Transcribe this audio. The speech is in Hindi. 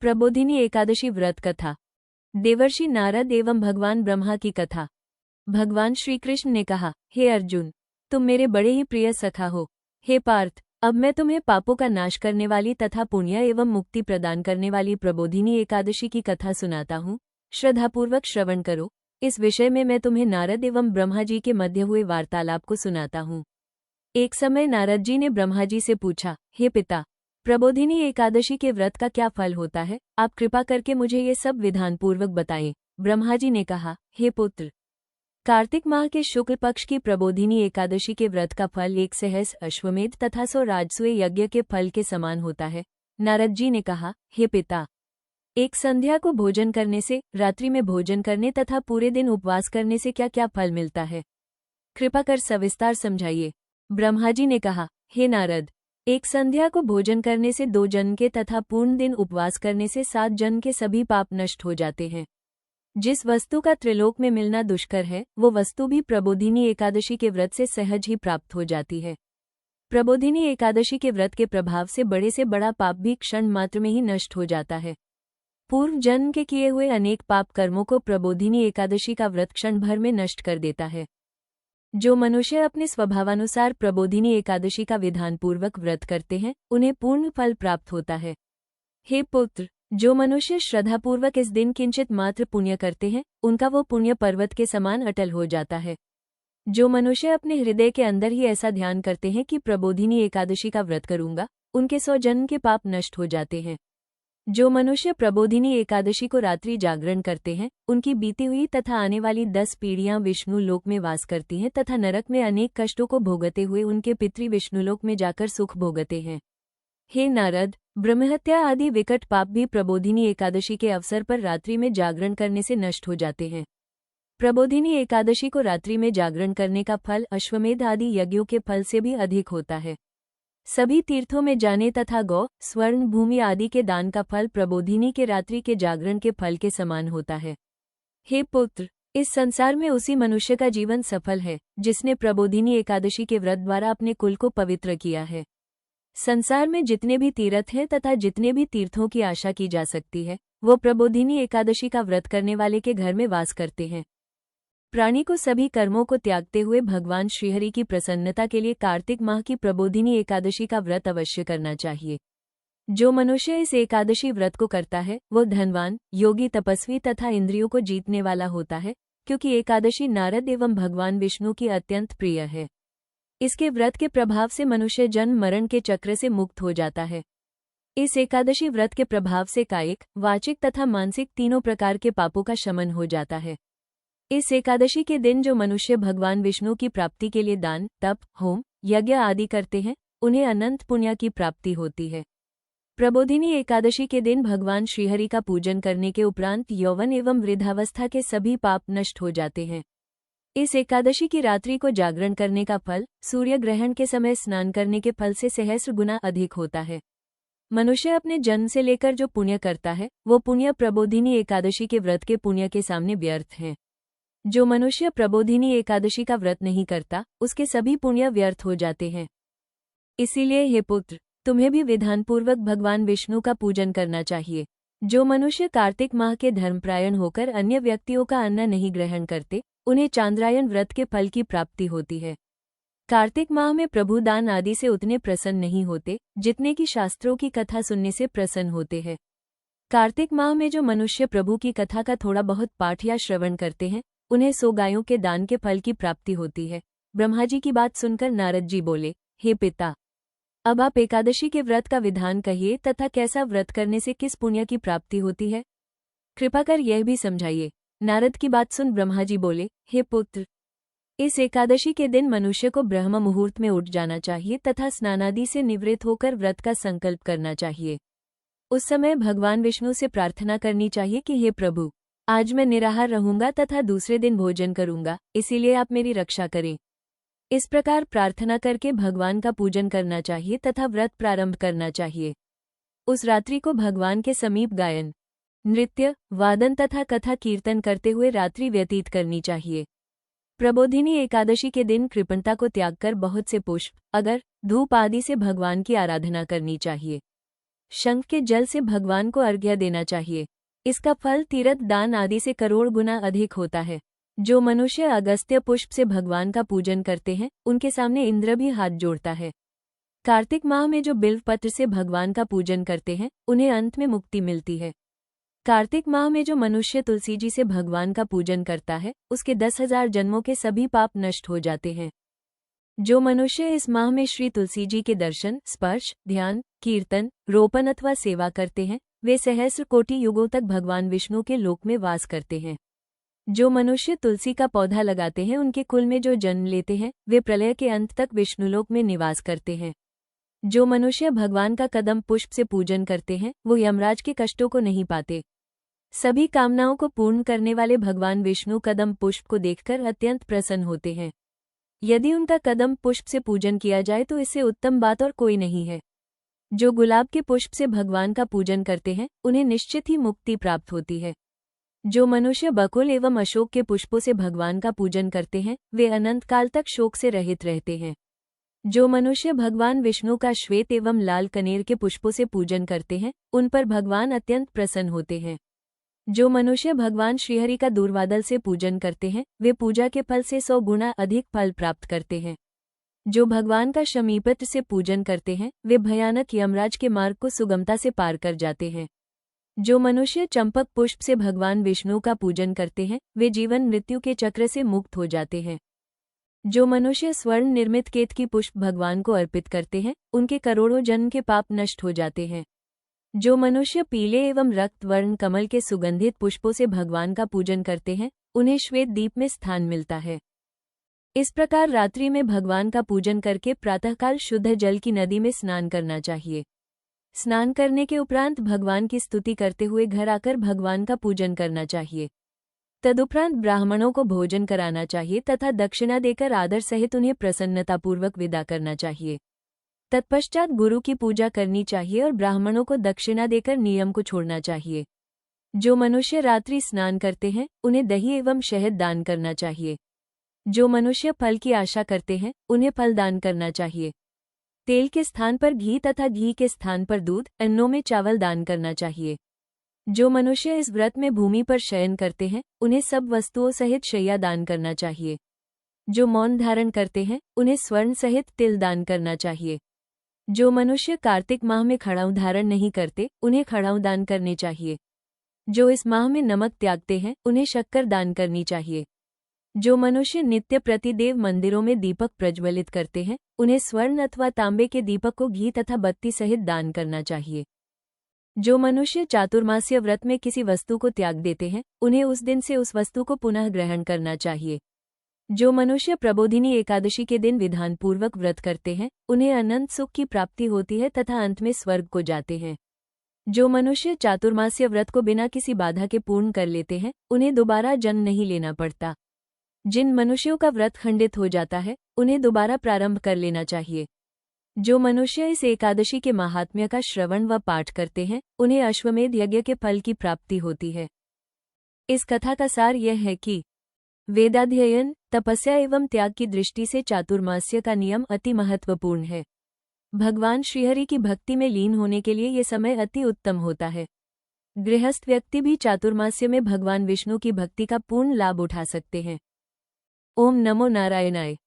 प्रबोधिनी एकादशी व्रत कथा। देवर्षि नारद एवं भगवान ब्रह्मा की कथा। भगवान श्री कृष्ण ने कहा, हे अर्जुन, तुम मेरे बड़े ही प्रिय सखा हो। हे पार्थ, अब मैं तुम्हें पापों का नाश करने वाली तथा पुण्य एवं मुक्ति प्रदान करने वाली प्रबोधिनी एकादशी की कथा सुनाता हूँ। श्रद्धापूर्वक श्रवण करो। इस विषय में मैं तुम्हें नारद एवं ब्रह्मा जी के मध्य हुए वार्तालाप को सुनाता हूँ। एक समय नारद जी ने ब्रह्मा जी से पूछा, हे पिता, प्रबोधिनी एकादशी के व्रत का क्या फल होता है? आप कृपा करके मुझे ये सब विधानपूर्वक बताएं। ब्रह्मा जी ने कहा, हे पुत्र, कार्तिक माह के शुक्ल पक्ष की प्रबोधिनी एकादशी के व्रत का फल 1 सहस्र अश्वमेध तथा 100 राजसूय यज्ञ के फल के समान होता है। नारद जी ने कहा, हे पिता, एक संध्या को भोजन करने से, रात्रि में भोजन करने तथा पूरे दिन उपवास करने से क्या क्या फल मिलता है? कृपा कर सविस्तार समझाइए। ब्रह्मा जी ने कहा, हे नारद, एक संध्या को भोजन करने से 2 जन्म के तथा पूर्ण दिन उपवास करने से 7 जन्म के सभी पाप नष्ट हो जाते हैं। जिस वस्तु का त्रिलोक में मिलना दुष्कर है, वो वस्तु भी प्रबोधिनी एकादशी के व्रत से सहज ही प्राप्त हो जाती है। प्रबोधिनी एकादशी के व्रत के प्रभाव से बड़े से बड़ा पाप भी क्षण मात्र में ही नष्ट हो जाता है। पूर्व जन्म के किए हुए अनेक पाप कर्मों को प्रबोधिनी एकादशी का व्रत क्षण भर में नष्ट कर देता है। जो मनुष्य अपने स्वभावानुसार प्रबोधिनी एकादशी का विधानपूर्वक व्रत करते हैं, उन्हें पूर्ण फल प्राप्त होता है। हे पुत्र, जो मनुष्य श्रद्धापूर्वक इस दिन किंचित मात्र पुण्य करते हैं, उनका वो पुण्य पर्वत के समान अटल हो जाता है। जो मनुष्य अपने हृदय के अंदर ही ऐसा ध्यान करते हैं कि प्रबोधिनी एकादशी का व्रत करूंगा, उनके 100 जन्म के पाप नष्ट हो जाते हैं। जो मनुष्य प्रबोधिनी एकादशी को रात्रि जागरण करते हैं, उनकी बीती हुई तथा आने वाली 10 पीढ़ियां विष्णु लोक में वास करती हैं तथा नरक में अनेक कष्टों को भोगते हुए उनके पितृ विष्णुलोक में जाकर सुख भोगते हैं। हे नारद, ब्रह्महत्या आदि विकट पाप भी प्रबोधिनी एकादशी के अवसर पर रात्रि में जागरण करने से नष्ट हो जाते हैं। प्रबोधिनी एकादशी को रात्रि में जागरण करने का फल अश्वमेध आदि यज्ञों के फल से भी अधिक होता है। सभी तीर्थों में जाने तथा गौ, स्वर्ण, भूमि आदि के दान का फल प्रबोधिनी के रात्रि के जागरण के फल के समान होता है। हे पुत्र, इस संसार में उसी मनुष्य का जीवन सफल है, जिसने प्रबोधिनी एकादशी के व्रत द्वारा अपने कुल को पवित्र किया है। संसार में जितने भी तीर्थ हैं तथा जितने भी तीर्थों की आशा की जा सकती है, वो प्रबोधिनी एकादशी का व्रत करने वाले के घर में वास करते हैं। प्राणी को सभी कर्मों को त्यागते हुए भगवान श्रीहरि की प्रसन्नता के लिए कार्तिक माह की प्रबोधिनी एकादशी का व्रत अवश्य करना चाहिए। जो मनुष्य इस एकादशी व्रत को करता है, वो धनवान, योगी, तपस्वी तथा इंद्रियों को जीतने वाला होता है, क्योंकि एकादशी नारद एवं भगवान विष्णु की अत्यंत प्रिय है। इसके व्रत के प्रभाव से मनुष्य जन्म मरण के चक्र से मुक्त हो जाता है। इस एकादशी व्रत के प्रभाव से कायिक, वाचिक तथा मानसिक तीनों प्रकार के पापों का शमन हो जाता है। इस एकादशी के दिन जो मनुष्य भगवान विष्णु की प्राप्ति के लिए दान, तप, होम, यज्ञ आदि करते हैं, उन्हें अनंत पुण्य की प्राप्ति होती है। प्रबोधिनी एकादशी के दिन भगवान श्रीहरि का पूजन करने के उपरांत यौवन एवं वृद्धावस्था के सभी पाप नष्ट हो जाते हैं। इस एकादशी की रात्रि को जागरण करने का फल सूर्य ग्रहण के समय स्नान करने के फल से सहस्र गुना अधिक होता है। मनुष्य अपने जन्म से लेकर जो पुण्य करता है, वो पुण्य प्रबोधिनी एकादशी के व्रत के पुण्य के सामने व्यर्थ हैं। जो मनुष्य प्रबोधिनी एकादशी का व्रत नहीं करता, उसके सभी पुण्य व्यर्थ हो जाते हैं। इसीलिए हे पुत्र, तुम्हें भी विधानपूर्वक भगवान विष्णु का पूजन करना चाहिए। जो मनुष्य कार्तिक माह के धर्मपरायण होकर अन्य व्यक्तियों का अन्न नहीं ग्रहण करते, उन्हें चांद्रायन व्रत के फल की प्राप्ति होती है। कार्तिक माह में प्रभु दान आदि से उतने प्रसन्न नहीं होते, जितने की शास्त्रों की कथा सुनने से प्रसन्न होते हैं। कार्तिक माह में जो मनुष्य प्रभु की कथा का थोड़ा बहुत पाठ या श्रवण करते हैं, उन्हें 100 गायों के दान के फल की प्राप्ति होती है। ब्रह्मा जी की बात सुनकर नारद जी बोले, हे पिता, अब आप एकादशी के व्रत का विधान कहिए तथा कैसा व्रत करने से किस पुण्य की प्राप्ति होती है? कृपा कर यह भी समझाइए। नारद की बात सुन ब्रह्मा जी बोले, हे पुत्र, इस एकादशी के दिन मनुष्य को ब्रह्म मुहूर्त में उठ जाना चाहिए तथा स्नानादि से निवृत्त होकर व्रत का संकल्प करना चाहिए। उस समय भगवान विष्णु से प्रार्थना करनी चाहिए कि हे प्रभु, आज मैं निराहार रहूंगा तथा दूसरे दिन भोजन करूंगा, इसीलिए आप मेरी रक्षा करें। इस प्रकार प्रार्थना करके भगवान का पूजन करना चाहिए तथा व्रत प्रारंभ करना चाहिए। उस रात्रि को भगवान के समीप गायन, नृत्य, वादन तथा कथा कीर्तन करते हुए रात्रि व्यतीत करनी चाहिए। प्रबोधिनी एकादशी के दिन कृपणता को त्याग कर बहुत से पुष्प, अगर, धूप आदि से भगवान की आराधना करनी चाहिए। शंख के जल से भगवान को अर्घ्य देना चाहिए। इसका फल तीर्थ दान आदि से करोड़ गुना अधिक होता है। जो मनुष्य अगस्त्य पुष्प से भगवान का पूजन करते हैं उनके सामने इंद्र भी हाथ जोड़ता है। कार्तिक माह में जो बिल्व पत्र से भगवान का पूजन करते हैं उन्हें अंत में मुक्ति मिलती है। कार्तिक माह में जो मनुष्य तुलसी जी से भगवान का पूजन करता है उसके 10,000 जन्मों के सभी पाप नष्ट हो जाते हैं। जो मनुष्य इस माह में श्री तुलसी जी के दर्शन, स्पर्श, ध्यान, कीर्तन, रोपण अथवा सेवा करते हैं वे सहस्र कोटि युगों तक भगवान विष्णु के लोक में वास करते हैं। जो मनुष्य तुलसी का पौधा लगाते हैं उनके कुल में जो जन्म लेते हैं वे प्रलय के अंत तक विष्णुलोक में निवास करते हैं। जो मनुष्य भगवान का कदम पुष्प से पूजन करते हैं वो यमराज के कष्टों को नहीं पाते। सभी कामनाओं को पूर्ण करने वाले भगवान विष्णु कदम पुष्प को देखकर अत्यंत प्रसन्न होते हैं। यदि उनका कदम पुष्प से पूजन किया जाए तो इससे उत्तम बात और कोई नहीं है। जो गुलाब के पुष्प से भगवान का पूजन करते हैं उन्हें निश्चित ही मुक्ति प्राप्त होती है। जो मनुष्य बकुल एवं अशोक के पुष्पों से भगवान का पूजन करते हैं वे अनंत काल तक शोक से रहित रहते हैं। जो मनुष्य भगवान विष्णु का श्वेत एवं लाल कनेर के पुष्पों से पूजन करते हैं उन पर भगवान अत्यंत प्रसन्न होते हैं। जो मनुष्य भगवान श्रीहरि का दूरवादल से पूजन करते हैं वे पूजा के फल से 100 गुना अधिक फल प्राप्त करते हैं। जो भगवान का शमीपत्र से पूजन करते हैं वे भयानक यमराज के मार्ग को सुगमता से पार कर जाते हैं। जो मनुष्य चंपक पुष्प से भगवान विष्णु का पूजन करते हैं वे जीवन मृत्यु के चक्र से मुक्त हो जाते हैं। जो मनुष्य स्वर्ण निर्मित केतकी पुष्प भगवान को अर्पित करते हैं उनके करोड़ों जन्म के पाप नष्ट हो जाते हैं। जो मनुष्य पीले एवं रक्त वर्ण कमल के सुगंधित पुष्पों से भगवान का पूजन करते हैं उन्हें श्वेत दीप में स्थान मिलता है। इस प्रकार रात्रि में भगवान का पूजन करके प्रातःकाल शुद्ध जल की नदी में स्नान करना चाहिए। स्नान करने के उपरांत भगवान की स्तुति करते हुए घर आकर भगवान का पूजन करना चाहिए। तदुपरांत ब्राह्मणों को भोजन कराना चाहिए तथा दक्षिणा देकर आदर सहित उन्हें प्रसन्नतापूर्वक विदा करना चाहिए। तत्पश्चात गुरु की पूजा करनी चाहिए और ब्राह्मणों को दक्षिणा देकर नियम को छोड़ना चाहिए। जो मनुष्य रात्रि स्नान करते हैं उन्हें दही एवं शहद दान करना चाहिए। जो मनुष्य फल की आशा करते हैं उन्हें फल दान करना चाहिए। तेल के स्थान पर घी तथा घी के स्थान पर दूध, अन्नों में चावल दान करना चाहिए। जो मनुष्य इस व्रत में भूमि पर शयन करते हैं उन्हें सब वस्तुओं सहित शैया दान करना चाहिए। जो मौन धारण करते हैं उन्हें स्वर्ण सहित तिल दान करना चाहिए। जो मनुष्य कार्तिक माह में खड़ाऊ धारण नहीं करते उन्हें खड़ाऊ दान करने चाहिए। जो इस माह में नमक त्यागते हैं उन्हें शक्कर दान करनी चाहिए। जो मनुष्य नित्य प्रतिदेव मंदिरों में दीपक प्रज्वलित करते हैं उन्हें स्वर्ण अथवा तांबे के दीपक को घी तथा बत्ती सहित दान करना चाहिए। जो मनुष्य चातुर्मास्य व्रत में किसी वस्तु को त्याग देते हैं उन्हें उस दिन से उस वस्तु को पुनः ग्रहण करना चाहिए। जो मनुष्य प्रबोधिनी एकादशी के दिन विधानपूर्वक व्रत करते हैं उन्हें अनंत सुख की प्राप्ति होती है तथा अंत में स्वर्ग को जाते हैं। जो मनुष्य चातुर्मास्य व्रत को बिना किसी बाधा के पूर्ण कर लेते हैं उन्हें दोबारा जन्म नहीं लेना पड़ता। जिन मनुष्यों का व्रत खंडित हो जाता है उन्हें दोबारा प्रारंभ कर लेना चाहिए। जो मनुष्य इस एकादशी के महात्म्य का श्रवण व पाठ करते हैं उन्हें अश्वमेध यज्ञ के फल की प्राप्ति होती है। इस कथा का सार यह है कि वेदाध्ययन, तपस्या एवं त्याग की दृष्टि से चातुर्मास्य का नियम अति महत्वपूर्ण है। भगवान श्रीहरि की भक्ति में लीन होने के लिए ये समय अति उत्तम होता है। गृहस्थ व्यक्ति भी चातुर्मास्य में भगवान विष्णु की भक्ति का पूर्ण लाभ उठा सकते हैं। ओम नमो नारायणाय।